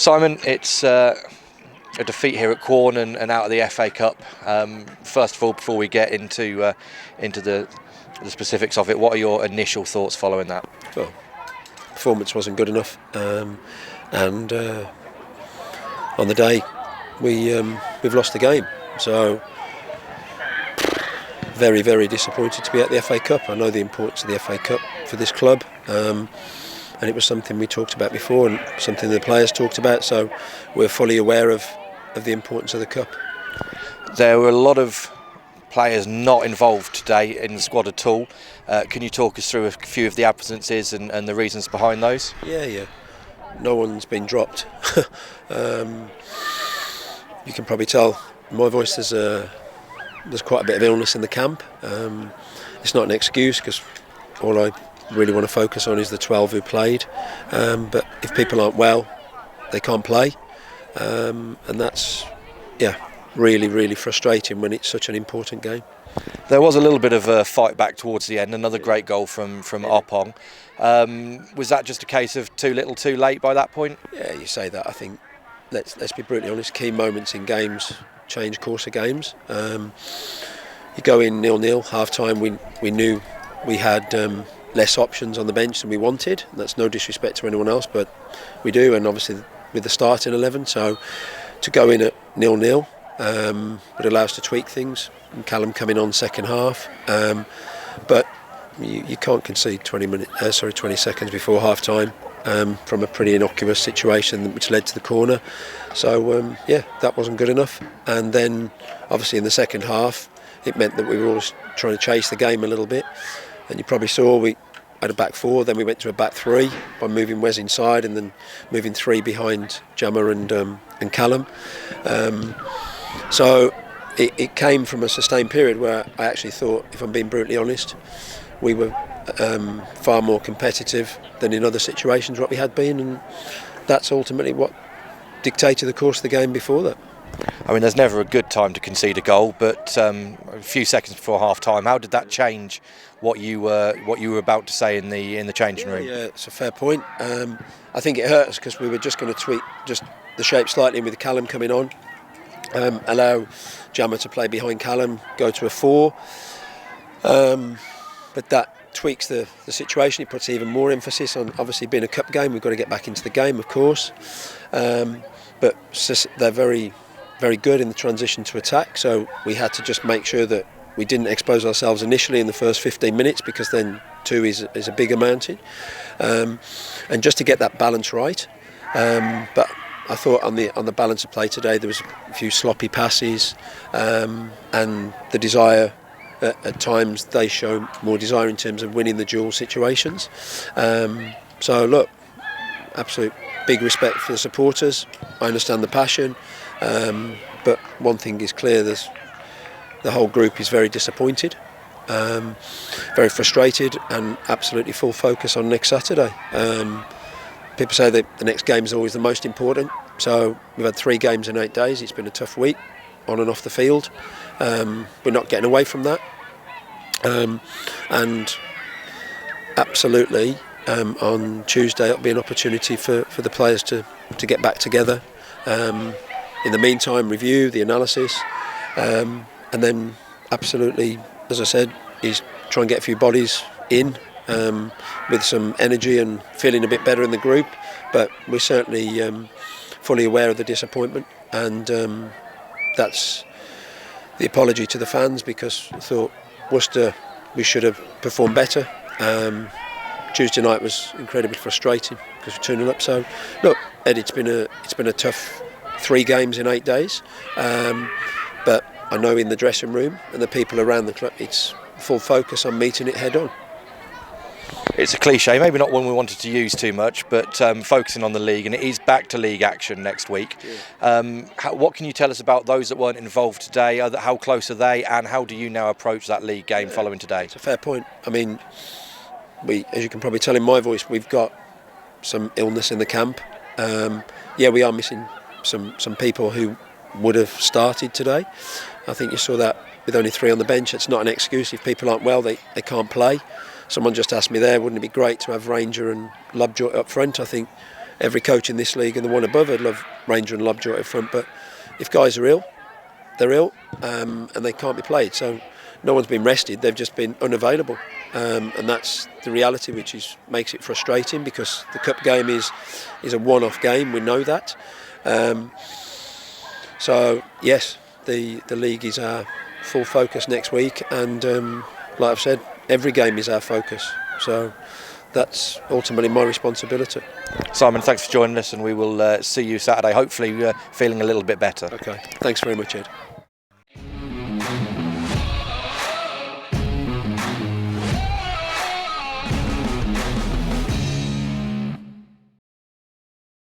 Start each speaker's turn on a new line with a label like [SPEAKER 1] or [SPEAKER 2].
[SPEAKER 1] Simon, it's a defeat here at Quorn and out of the FA Cup. First of all, before we get into the specifics of it, what are your initial thoughts following that?
[SPEAKER 2] Well, performance wasn't good enough, and on the day we've lost the game. So very, very disappointed to be at the FA Cup. I know the importance of the FA Cup for this club, and it was something we talked about before and something the players talked about, so we're fully aware of the importance of the Cup.
[SPEAKER 1] There were a lot of players not involved today in the squad at all. Can you talk us through a few of the absences and the reasons behind those?
[SPEAKER 2] Yeah. No one's been dropped. You can probably tell in my voice there's quite a bit of illness in the camp. It's not an excuse, because all I really want to focus on is the 12 who played. But if people aren't well, they can't play. And that's, really, really frustrating when it's such an important game.
[SPEAKER 1] There was a little bit of a fight back towards the end. Another great goal from Oppong. Was that just a case of too little too late by that point?
[SPEAKER 2] Yeah, you say that. I think, let's be brutally honest, key moments in games change course of games. You go in 0-0, half-time, we knew we had less options on the bench than we wanted. And that's no disrespect to anyone else, but we do, and obviously with the starting 11, so to go in at 0-0 would allow us to tweak things. And Callum coming on second half, but you can't concede 20 seconds before half-time from a pretty innocuous situation which led to the corner. So that wasn't good enough. And then obviously in the second half it meant that we were always trying to chase the game a little bit, and you probably saw we had a back four, then we went to a back three by moving Wes inside and then moving three behind Jammer and Callum. So it came from a sustained period where I actually thought, if I'm being brutally honest, we were far more competitive than in other situations what we had been, and that's ultimately what dictated the course of the game before that.
[SPEAKER 1] I mean, there's never a good time to concede a goal, but a few seconds before half-time, how did that change what you were about to say in the changing room?
[SPEAKER 2] Yeah, it's a fair point. I think it hurt us because we were just going to tweak just the shape slightly with Callum coming on, allow Jammer to play behind Callum, go to a 4, but that tweaks the situation. It puts even more emphasis on, obviously being a cup game, we've got to get back into the game, of course, but they're very, very good in the transition to attack, so we had to just make sure that we didn't expose ourselves initially in the first 15 minutes, because then 2 is a bigger mountain, and just to get that balance right. But I thought on the balance of play today there was a few sloppy passes, and the desire at times they show more desire in terms of winning the duel situations. So look, absolute big respect for the supporters. I understand the passion, but one thing is clear: the whole group is very disappointed, very frustrated, and absolutely full focus on next Saturday. People say that the next game is always the most important, so we've had 3 games in 8 days. It's been a tough week on and off the field. We're not getting away from that, and absolutely on Tuesday it'll be an opportunity for the players to get back together. In the meantime, review the analysis, and then absolutely, as I said, is try and get a few bodies in with some energy and feeling a bit better in the group. But we're certainly fully aware of the disappointment, and that's the apology to the fans, because I thought Worcester, we should have performed better. Tuesday night was incredibly frustrating because we're 2-0 up. So look, Ed, it's been a tough 3 games in 8 days, but I know in the dressing room and the people around the club, it's full focus on meeting it head on.
[SPEAKER 1] It's a cliche, maybe not one we wanted to use too much, but focusing on the league, and it is back to league action next week. Yeah. What can you tell us about those that weren't involved today? How close are they, and how do you now approach that league game following today?
[SPEAKER 2] It's a fair point. I mean, as you can probably tell in my voice, we've got some illness in the camp. We are missing some people who would have started today. I think you saw that with only 3 on the bench. It's not an excuse. If people aren't well, they can't play. Someone just asked me there, wouldn't it be great to have Ranger and Lovejoy up front? I think every coach in this league and the one above would love Ranger and Lobjoy up front. But if guys are ill, they're ill, and they can't be played. So no one's been rested. They've just been unavailable, and that's the reality, which makes it frustrating because the cup game is a one-off game. We know that. So yes, the league is our full focus next week, and like I've said, every game is our focus. So that's ultimately my responsibility.
[SPEAKER 1] Simon, thanks for joining us, and we will see you Saturday, hopefully feeling a little bit better.
[SPEAKER 2] Okay, thanks very much, Ed.